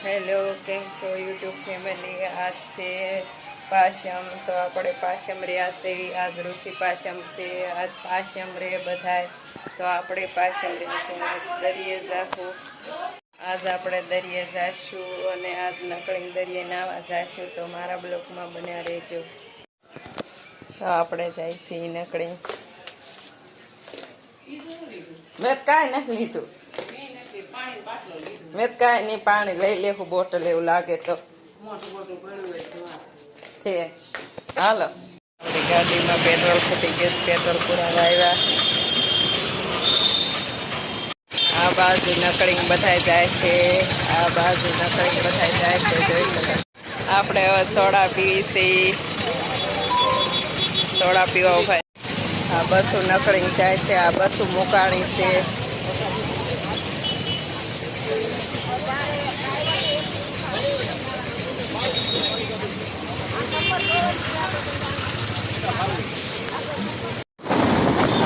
Hello, કેમ છો YouTube family? આજ છે પાશમ, તો આપણે પાશમ રહ્યા છે. આજ ઋષિ પાશમ છે, આજ પાશમ રે બધાય. તો આપણે પાશમ રહ્યા છે, આજ દરિયે જાશું. આજ આપણે દરિયે જાશું અને આજ નકળી દરિયે નાવા જાશું. તો મારા બ્લોકમાં બન્યા રહેજો. તો આપણે જાય છીએ નકળી. મેં કાંઈ નથી લીધું. મેં કાંઈ નહીં, પાણી લઈ લેવું બોટલ, એવું લાગે તો છે. હાલો, આપણી ગાડીમાં પેટ્રોલ ફૂટી ગયું, પેટ્રોલ પુરાવા આવ્યા. આ બાજુ નકળી બધા જાય છે, આ બાજુ નકળી બધા જાય છે. જોઈ શકો. આપણે હવે સોડા પીવી છે, સોડા પીવા ઉભા. આ બસું નકળી જાય છે, આ બસું મુકાણી છે.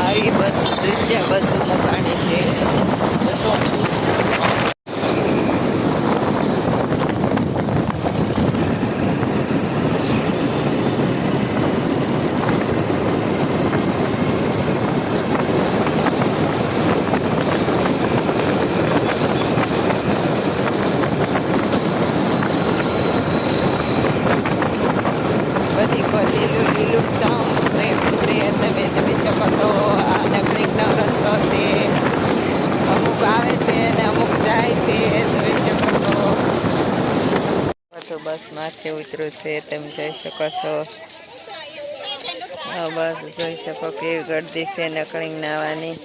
આવી બસું દૂધિયા બસું મુકાણી છે. લીલું લીલું સમ રહેવું છે, તમે જોઈ શકો છો. આ નકળીનો રસ્તો છે, અમુક આવે છે અને અમુક જાય છે, જોઈ શકો છો. બધું બસ માંથી ઉતર્યું છે, તમે જોઈ શકો છો. બસ જોઈ શકો કેવી ગળદી છે નકળી નાવાની.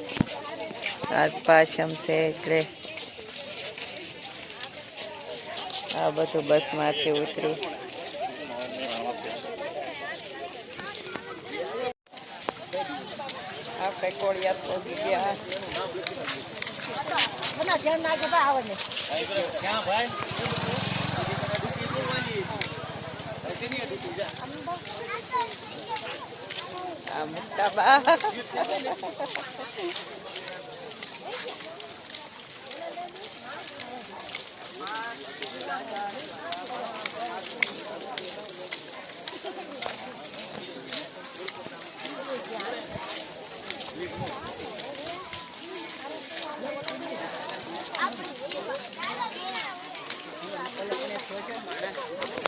આજ પાશમ છે એટલે આ બધું બસ માંથી ઉતર્યું. આપણે કોળિયાત પહોંચી ગયા. આ મુક્તાબા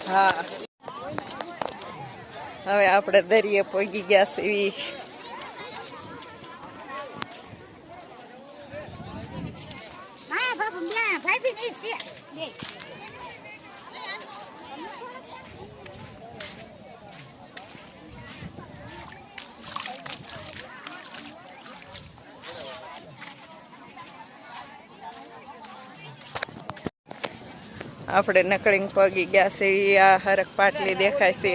હા, હવે આપણે દરિયે પહોંચી ગયા છીએ. આપણે નકળી પગી ગયા છે. આ હરક પાટલી દેખાય છે.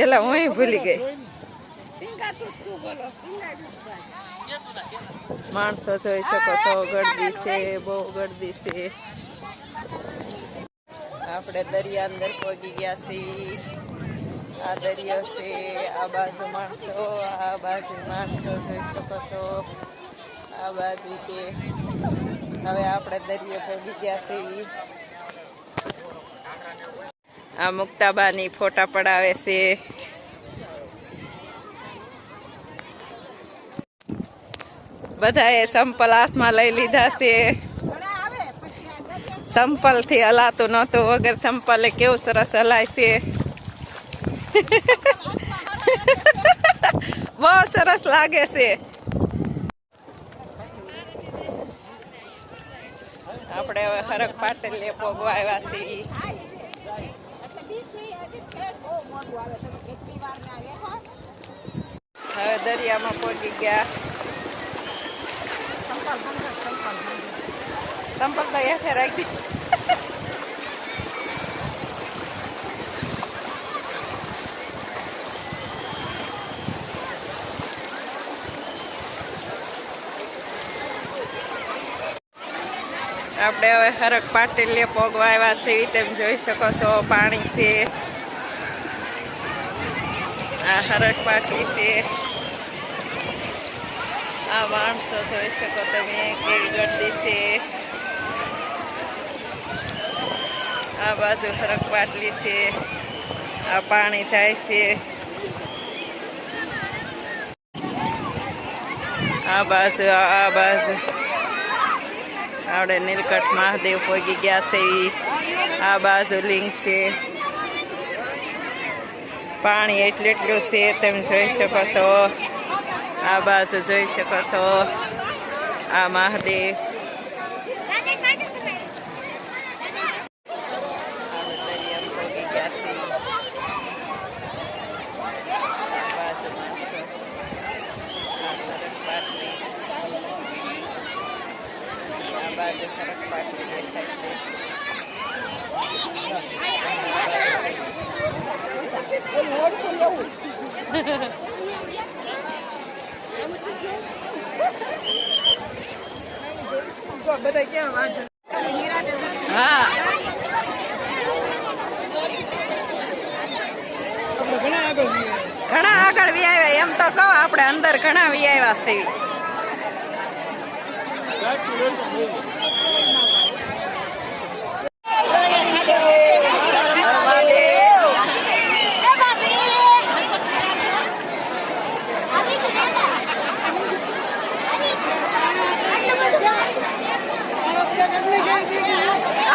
એલા હું ભૂલી ગઈ. માણસો જોઈ શકો છો, ગળદી છે, બહુ ગળદી છે. આપણે દરિયા અંદર પહોંચી ગયા છીએ. આ દરિયો છે, આ બાજુ માણસો, આ બાજુ માણસો જોઈ શકો છો. આ બાજુ કે હવે આપણે દરિયે પહોંચી ગયા છીએ. આ મુક્તાબાની ફોટા પડાવે છે. બધાએ સંપલ હાથમાં લઈ લીધા છે. સંપલ થી હલાતું નહોતું, વગર સંપલે કેવું સરસ હલાય છે. બહુ સરસ લાગે છે. આપણે હવે હરક પાટલીએ પોગવા આવ્યા છીએ. હવે દરિયામાં પહોંચી ગયા. સંપલ તો હેઠે રાખી. આપણે હવે હરક પાટલીએ પોગવા આવ્યા છીએ. તેમ જોઈ શકો છો, પાણી છે. આ હરક પાટલી છે. આ માણસો જોઈ શકો તમે, કેવી ગર્દી છે. આ બાજુ હરક પાટલી છે, આ પાણી જાય છે, આ બાજુ આપણે નીલકંઠ મહાદેવ પહોંચી ગયા છે. આ બાજુ લિંગ છે, પાણી એટલું છે તમે જોઈ શકો છો. આ બાજુ જોઈ શકો છો, આ મહાદેવ. બાજુ હરક પાટલી દેખાય છે. હા ઘણા આગળ વી આવ્યા એમ તો કહો, આપણે અંદર ઘણા વી આવ્યા છે.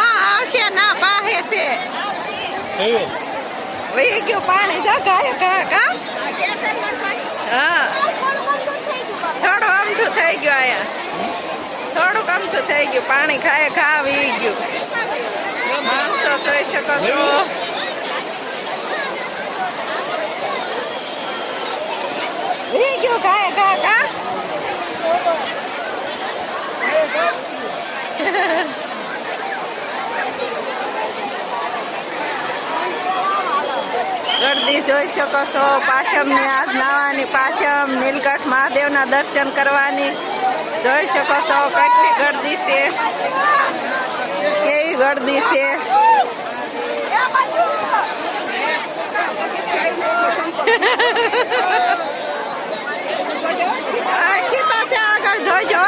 આવશે ના પાહે છે વહી ગયું પાણી. હા થોડું અમથું થઈ ગયું, અહીંયા થોડુંક અમથું થઈ ગયું. પાણી ખાય ખા વી ગયું. માણસો જોઈ શકો છો. વી ગયું ખાય ખા કા. ગરદી જોઈ શકો છો. પાશમની આજ નાવાની, પાશમ નીલકંઠ મહાદેવના દર્શન કરવાની જોઈ શકો છો. કેટલી ગરદી છે, કેવી ગરદી છે. આખી તો ત્યાં આગળ જોઈજો.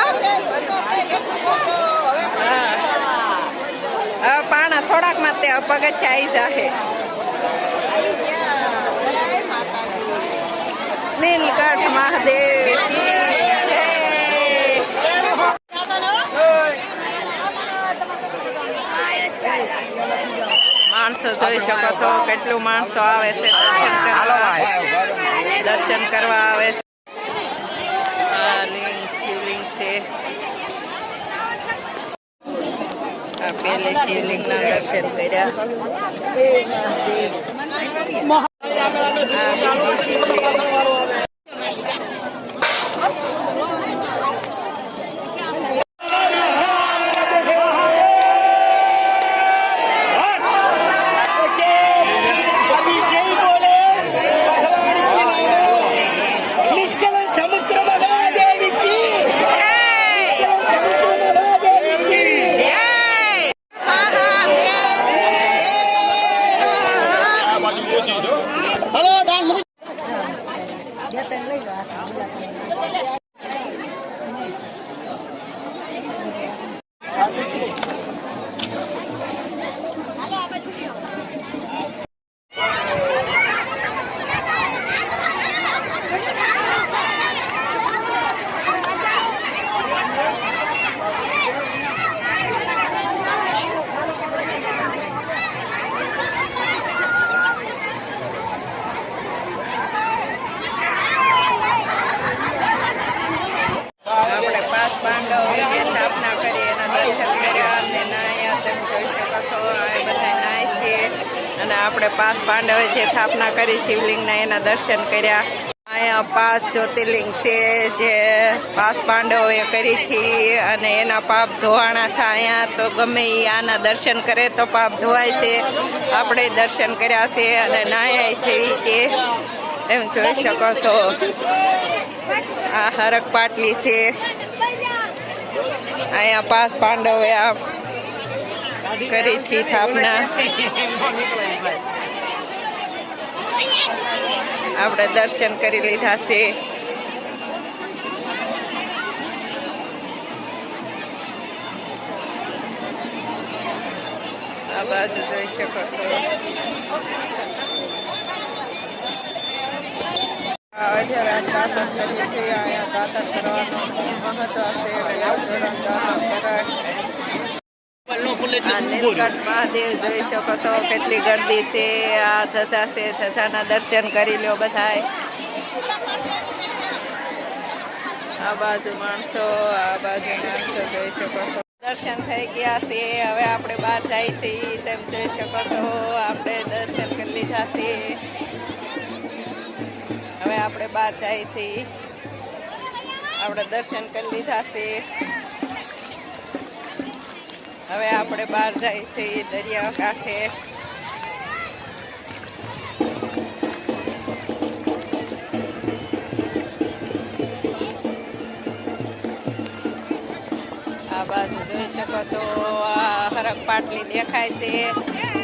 હવે પાણા થોડાક માં તે પગથિયા આવી જાહે. નીલકંઠ મહાદેવ માણસો જોઈ શકો છો. કેટલું માણસો આવે છે દર્શન કરવા આવે છે. આ લિંગ શિવલિંગ છે. આ પેલે શિવલિંગ ના દર્શન કર્યા. આપણે 5 પાંડવે જે સ્થાપના કરી શિવલિંગના એના દર્શન કર્યા. અહીંયા 5 જ્યોતિર્લિંગ છે જે 5 પાંડવોએ કરી હતી અને એના પાપ ધોવાણા થયા. તો ગમે એ આના દર્શન કરે તો પાપ ધોવાય છે. આપણે દર્શન કર્યા છે અને નાયા છે કે એમ જોઈ શકો છો. આ હરક પાટલી છે. અહીંયા 5 પાંડવોએ આ કરી હતી સ્થાપના. આપણે દર્શન કરી લીધા છે. આ બાજુ જોઈ શકો છો. અત્યારે આ દાતર કરીએ છીએ. અહીંયા દાતર કરવાનું મહત્વ છે. આ નીલકંઠ મહાદેવ જોઈ શકો છો કેટલી ગરદી છે. આ ધજા છે, ધજાના દર્શન કરી લો બધાય. આ બાજુ માણસો જોઈ શકો છો. દર્શન થઈ ગયા છે. હવે આપણે બહાર જાય છીએ. તેમ જોઈ શકો છો આપણે દર્શન કરી લીધા છે. હવે આપણે બહાર જાય છીએ. આપણે દર્શન કરી લીધા છે. હવે આપણે બહાર જાય છીએ દરિયા કાંઠે. આ બાજુ જોઈ શકો છો આ હરક પાટલી દેખાય છે.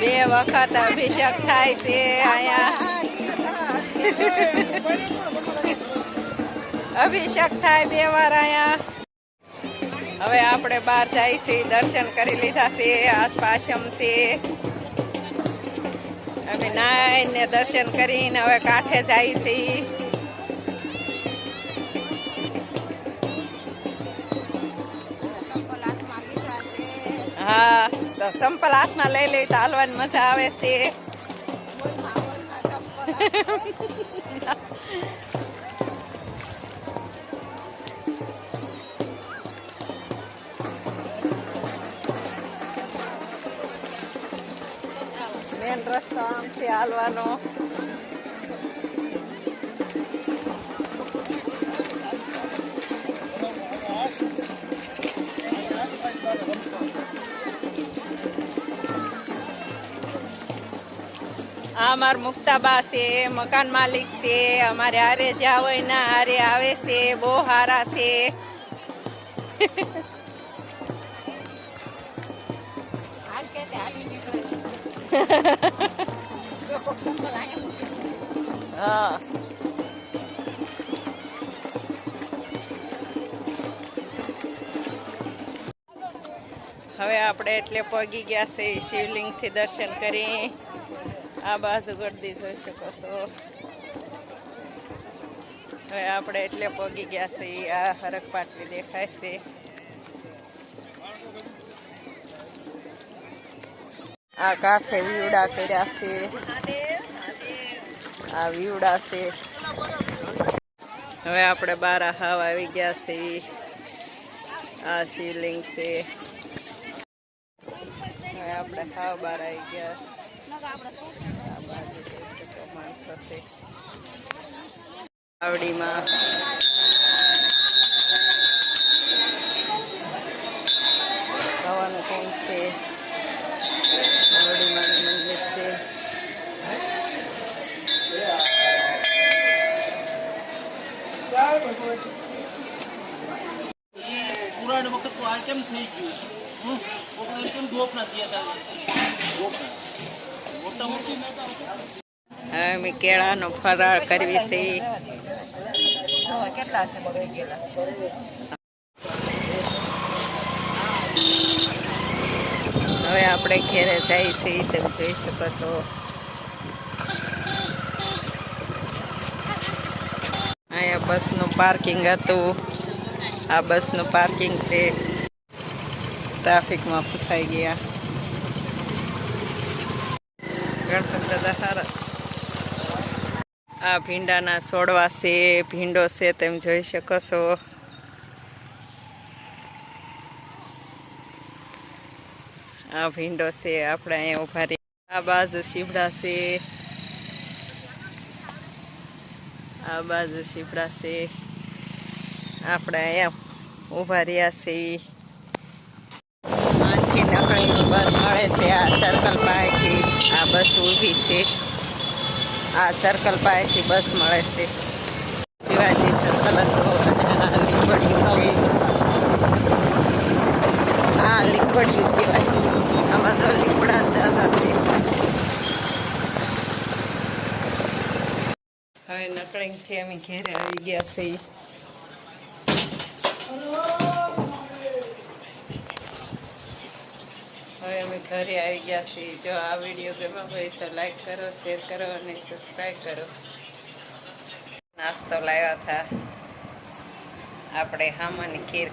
2 વખત અભિષેક થાય છે અહીંયા. અભિષેક થાય 2 વાર અહીંયા. હવે આપણે બહાર જાય છે. દર્શન કરી લીધા છે. આસપાસમ છે. હવે નાઈને દર્શન કરીને હવે કાંઠે જાય છે. હા, તો સંપલ હાથમાં લઈ લઈ તો હાલવાની મજા આવે છે. મેન રસ્તો આમથી હાલવાનો. આ અમાર મુક્તાબા છે, મકાન માલિક છે. અમારે હારે જ્યાં હોય ના હારે આવે છે. બહુ સારા છે. હા, હવે આપણે એટલે પગી ગયા છે શિવલિંગ થી દર્શન કરી. આ બાજુ ગરદી જોઈ શકો છો. હવે આપણે એટલે પગી ગયા છે. આ હરક પાટલી દેખાય છે. આ કાંઠે વીવડા કર્યા છે. આ વીવડા છે. હવે આપણે 12 હાવ આવી ગયા છે. આ શિવલિંગ છે. હવે આપણે હાવ 12 આવી ગયા. આ બાજુ જોઈ શકો માણસો છે. આવડીમાં ખાવાનું કેમ છે. આવડીમાં મંદિર છે. પુરાણ વખત તો આ કેમ થઈ ગયું? કેમ ગોપના થયા હવે મેં કેળાનો ફરાળ કરવી છે. કેટલા છે બગડી ગયેલા? હવે આપણે ઘેરે જાય છે. તમે જોઈ શકો છો. અહીંયા બસનું પાર્કિંગ હતું. આ બસનું પાર્કિંગ છે. ટ્રાફિકમાં ફસાઈ ગયા. ગણપત દાદા સારા. આ ભીંડાના છોડવા છે. ભીંડો છે તમે જોઈ શકો છો. આ ભીંડો છે. આપણે અહીંયા ઉભા રહી. આ બાજુ શીપડા છે. આ બાજુ શીપડા છે. આપણે અહીંયા ઉભા રહ્યા છીએ. આથી નકળીની બસ મળે છે. આ સર્કલ પાસેથી આ બસ ઊભી છે. આ સર્કલ પાસેથી બસ મળે છે. શિવાજી સર્કલ હતો. આ લીંબડિયું છે. આ લીંબડિયું કહેવાય. આમાં તો લીમડા જતા છે. હવે નકળીથી અમે ઘેરે આવી ગયા છીએ. હવે અમે અમે ઘરે આવી ગયા છીએ. જો આ વિડીયો ગમ્યો હોય તો લાઈક કરો, શેર કરો અને સબસ્ક્રાઈબ કરો. નાસ્તો લાવ્યા હતા આપણે હામાની ખીર.